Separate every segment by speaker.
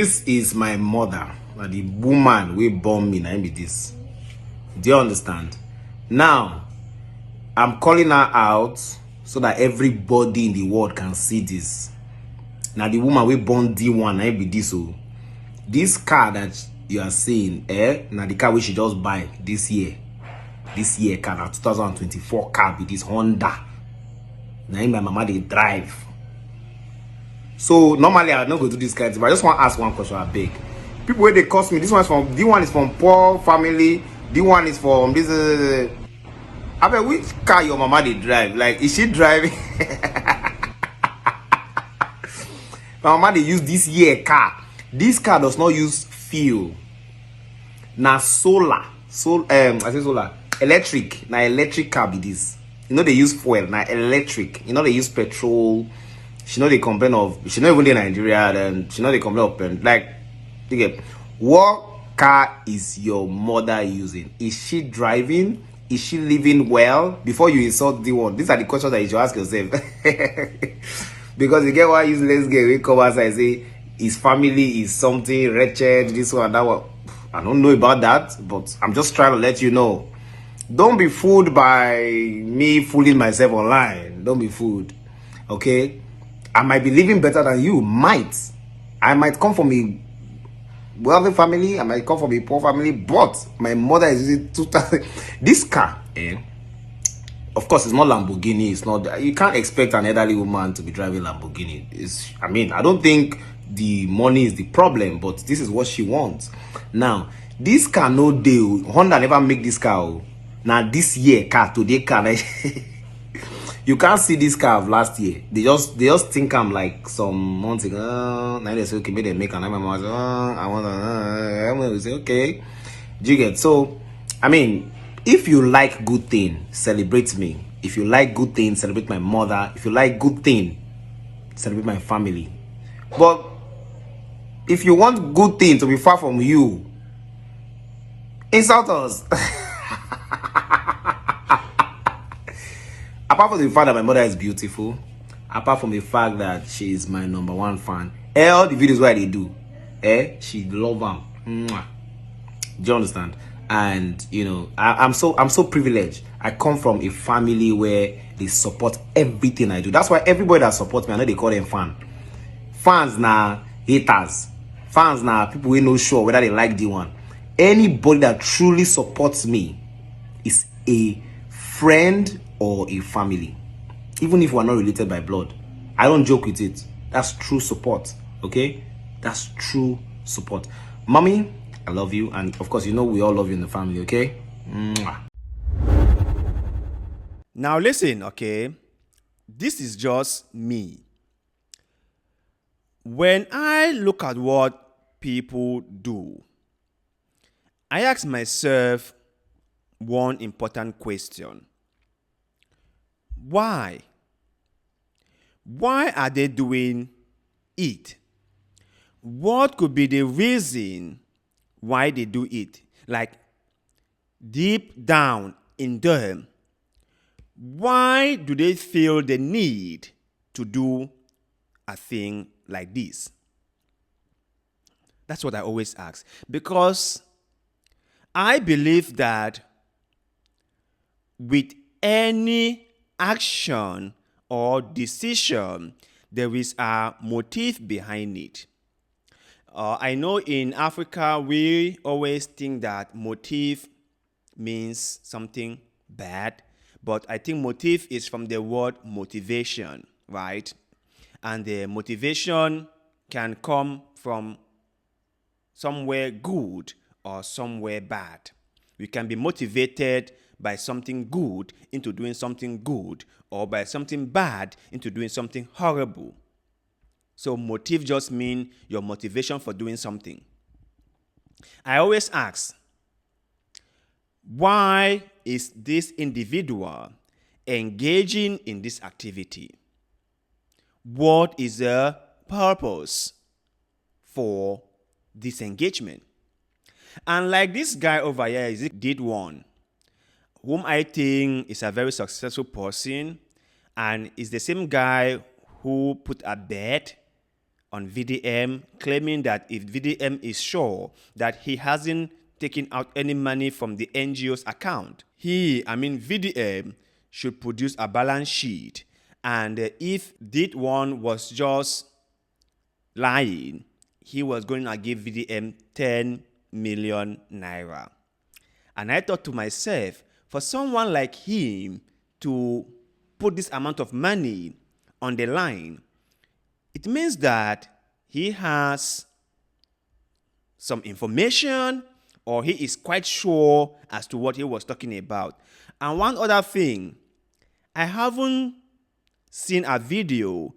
Speaker 1: This is my mother, the woman wey born me. Na be this. Do you understand? Now, I'm calling her out so that everybody in the world can see this. Now, the woman wey born DeeOne, na be this. So, this car that you are seeing, now the car we she just buy this year. This year car, now 2024 car with this Honda. Now my mama they drive. So normally I don't go do this kind of thing, but I just want to ask one question. I beg. People where they cost me. This one is from DeeOne is from poor family. DeeOne is from this. I mean, which car your mama they drive? Like, is she driving? My mama they use this year car. This car does not use fuel. Now solar. I say solar. Electric. Now electric car be this. You know they use fuel. Now electric. You know they use petrol. She know they complain of, she not even in Nigeria, then she know they complain of, like, you get, what car is your mother using? Is she driving? Is she living well? Before you insult DeeOne, these are the questions that you should ask yourself. Because you get one useless girl, we come outside and say, his family is something wretched, this one, that one. I don't know about that, but I'm just trying to let you know. Don't be fooled by me fooling myself online. Don't be fooled. Okay? I might be living better than you. I might come from a wealthy family. I might come from a poor family. But my mother is using 2000. This car, of course, it's not Lamborghini. It's not. You can't expect an elderly woman to be driving Lamborghini. I don't think the money is the problem, but this is what she wants. Now, this car no deal. Honda never make this car. Now this year car today car. You can't see this car of last year. They just think I'm like some months ago. Now they say okay, maybe they make an MMO. I want to say okay. Do you get? So, I mean, if you like good thing, celebrate me. If you like good thing, celebrate my mother. If you like good thing, celebrate my family. But if you want good thing to be far from you, insult us. Apart from the fact that my mother is beautiful, apart from the fact that she is my #1 fan, all the videos where they do, she love them. Mwah. Do you understand? And you know, I'm so privileged. I come from a family where they support everything I do. That's why everybody that supports me, I know they call them fan. Fans now haters. Fans now people who know sure whether they like DeeOne. Anybody that truly supports me is a friend or a family, even if we're not related by blood. I don't joke with it. That's true support. Okay, that's true support. Mommy, I love you, and of course you know we all love you in the family. Okay. Mwah.
Speaker 2: Now listen, okay, this is just me. When I look at what people do, I ask myself one important question. Why? Why are they doing it? What could be the reason why they do it? Like, deep down in them, why do they feel the need to do a thing like this? That's what I always ask. Because I believe that with any action or decision, there is a motive behind it. I know in Africa, we always think that motive means something bad, but I think motive is from the word motivation, right? And the motivation can come from somewhere good or somewhere bad. We can be motivated by something good into doing something good, or by something bad into doing something horrible. So motive just means your motivation for doing something. I always ask, why is this individual engaging in this activity? What is the purpose for this engagement? And like this guy over here, is it DeeOne, whom I think is a very successful person, and is the same guy who put a bet on VDM, claiming that if VDM is sure that he hasn't taken out any money from the NGO's account, VDM should produce a balance sheet. And if DeeOne was just lying, he was going to give VDM 10 million naira. And I thought to myself, for someone like him to put this amount of money on the line, it means that he has some information, or he is quite sure as to what he was talking about. And one other thing, I haven't seen a video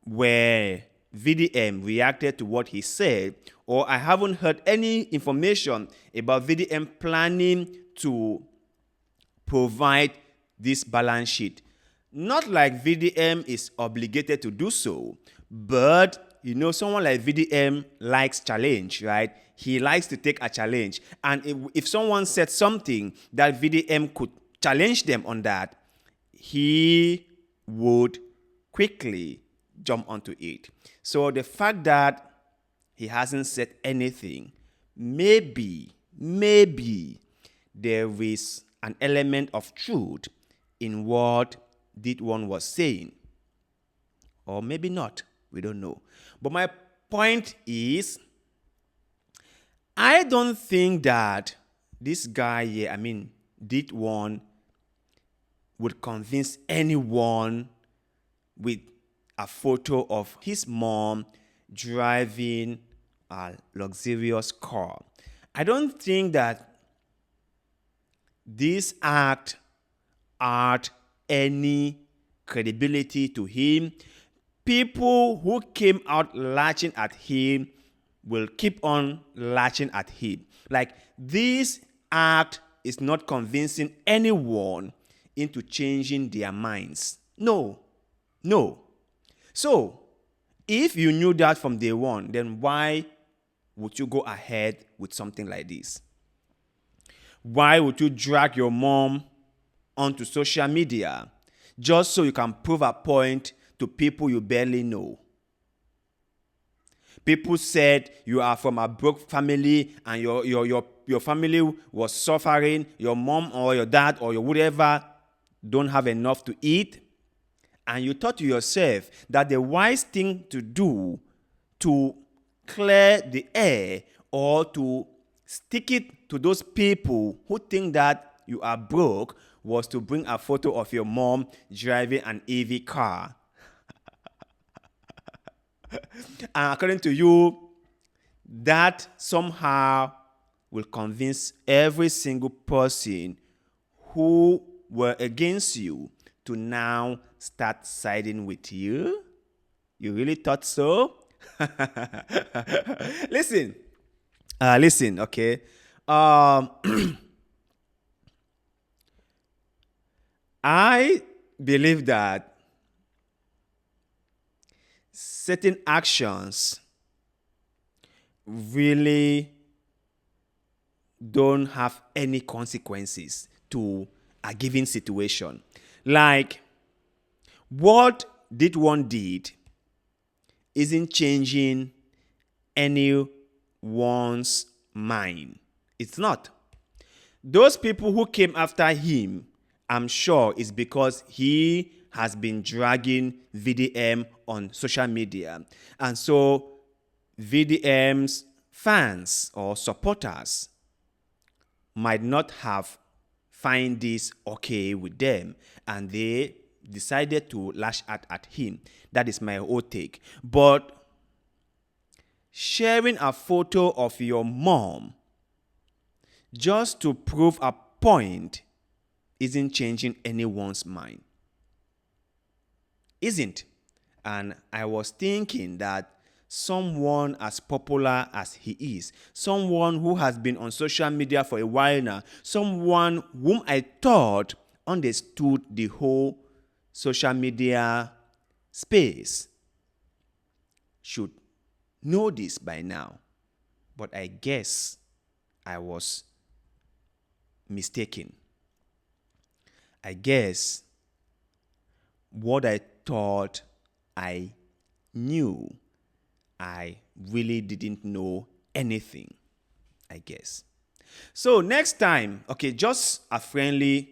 Speaker 2: where VDM reacted to what he said, or I haven't heard any information about VDM planning to provide this balance sheet. Not like VDM is obligated to do so, but someone like VDM likes challenge, right? He likes to take a challenge. And if someone said something that VDM could challenge them on that, he would quickly jump onto it. So the fact that he hasn't said anything, maybe there is an element of truth in what DeeOne was saying. Or maybe not. We don't know. But my point is, I don't think that this guy here, DeeOne, would convince anyone with a photo of his mom driving a luxurious car. I don't think that this act add any credibility to him. People who came out latching at him will keep on latching at him. Like, this act is not convincing anyone into changing their minds. No. So, if you knew that from day one, then why would you go ahead with something like this? Why would you drag your mom onto social media just so you can prove a point to people you barely know? People said you are from a broke family and your family was suffering, your mom or your dad or your whatever don't have enough to eat. And you thought to yourself that the wise thing to do to clear the air or to stick it to those people who think that you are broke was to bring a photo of your mom driving an EV car. And according to you, that somehow will convince every single person who were against you to now start siding with you? You really thought so? Listen, okay? I believe that certain actions really don't have any consequences to a given situation. Like, what DeeOne did isn't changing anyone's mind. It's not. Those people who came after him, I'm sure it's because he has been dragging VDM on social media. And so VDM's fans or supporters might not have find this okay with them, and they decided to lash at him. That is my whole take. But sharing a photo of your mom just to prove a point isn't changing anyone's mind. Isn't. And I was thinking that someone as popular as he is, someone who has been on social media for a while now, someone whom I thought understood the whole social media space, should know this by now. But I guess I was mistaken. I guess what I thought I knew I really didn't know anything, I guess. So next time, okay, just a friendly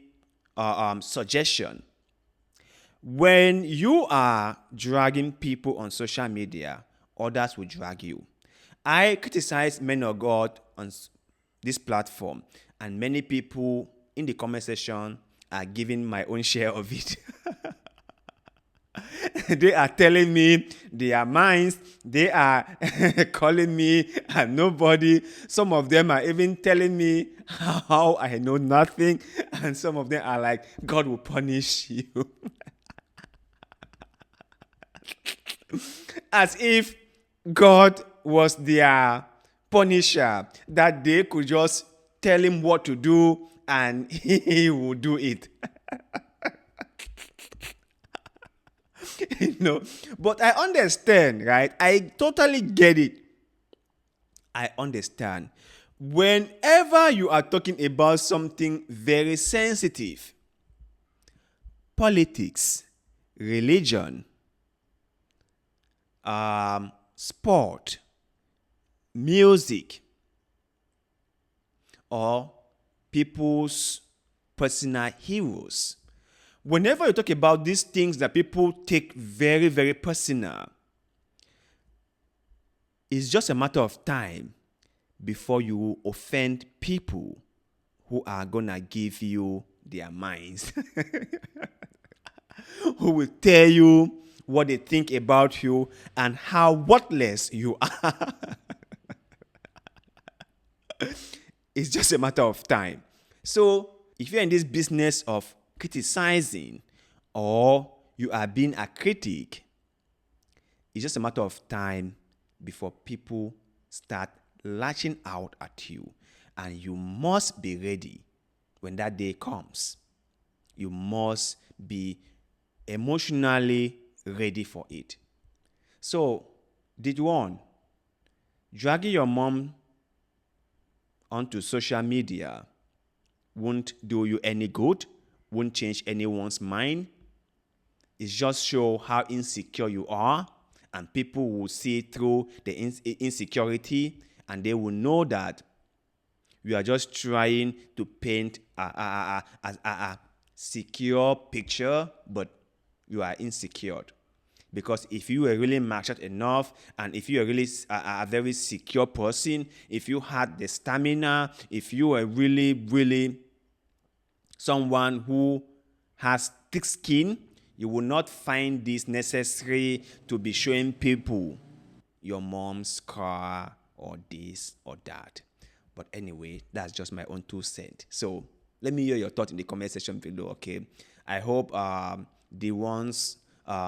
Speaker 2: suggestion. When you are dragging people on social media, others will drag you. I criticize men of God on this platform, and many people in the comment section are giving my own share of it. They are telling me their minds. They are calling me a nobody. Some of them are even telling me how I know nothing. And some of them are like, God will punish you. As if God was their punisher, that they could just tell him what to do and he will do it. But I understand, right? I totally get it. I understand. Whenever you are talking about something very sensitive, politics, religion, sport, music, or people's personal heroes, whenever you talk about these things that people take very, very personal, it's just a matter of time before you offend people who are gonna give you their minds, who will tell you what they think about you and how worthless you are. It's just a matter of time. So if you're in this business of criticizing or you are being a critic, it's just a matter of time before people start lashing out at you. And you must be ready when that day comes. You must be emotionally ready for it. So, DeeOne, dragging your mom onto social media won't do you any good, won't change anyone's mind. It just show how insecure you are, and people will see through the insecurity, and they will know that you are just trying to paint a secure picture, but you are insecure. Because if you were really matured enough, and if you are really a very secure person, if you had the stamina, if you were really, really someone who has thick skin, you will not find this necessary to be showing people your mom's car or this or that. But anyway, that's just my own 2 cents. So let me hear your thoughts in the comment section below, okay? I hope DeeOne's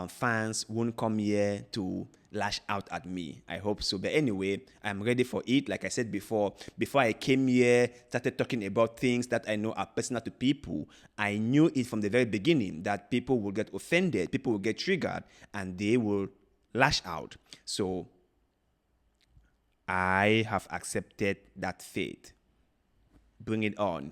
Speaker 2: fans won't come here to lash out at me. I hope so. But anyway, I'm ready for it. Like I said before I came here, started talking about things that I know are personal to people, I knew it from the very beginning that people will get offended, people will get triggered, and they will lash out. So I have accepted that fate. Bring it on.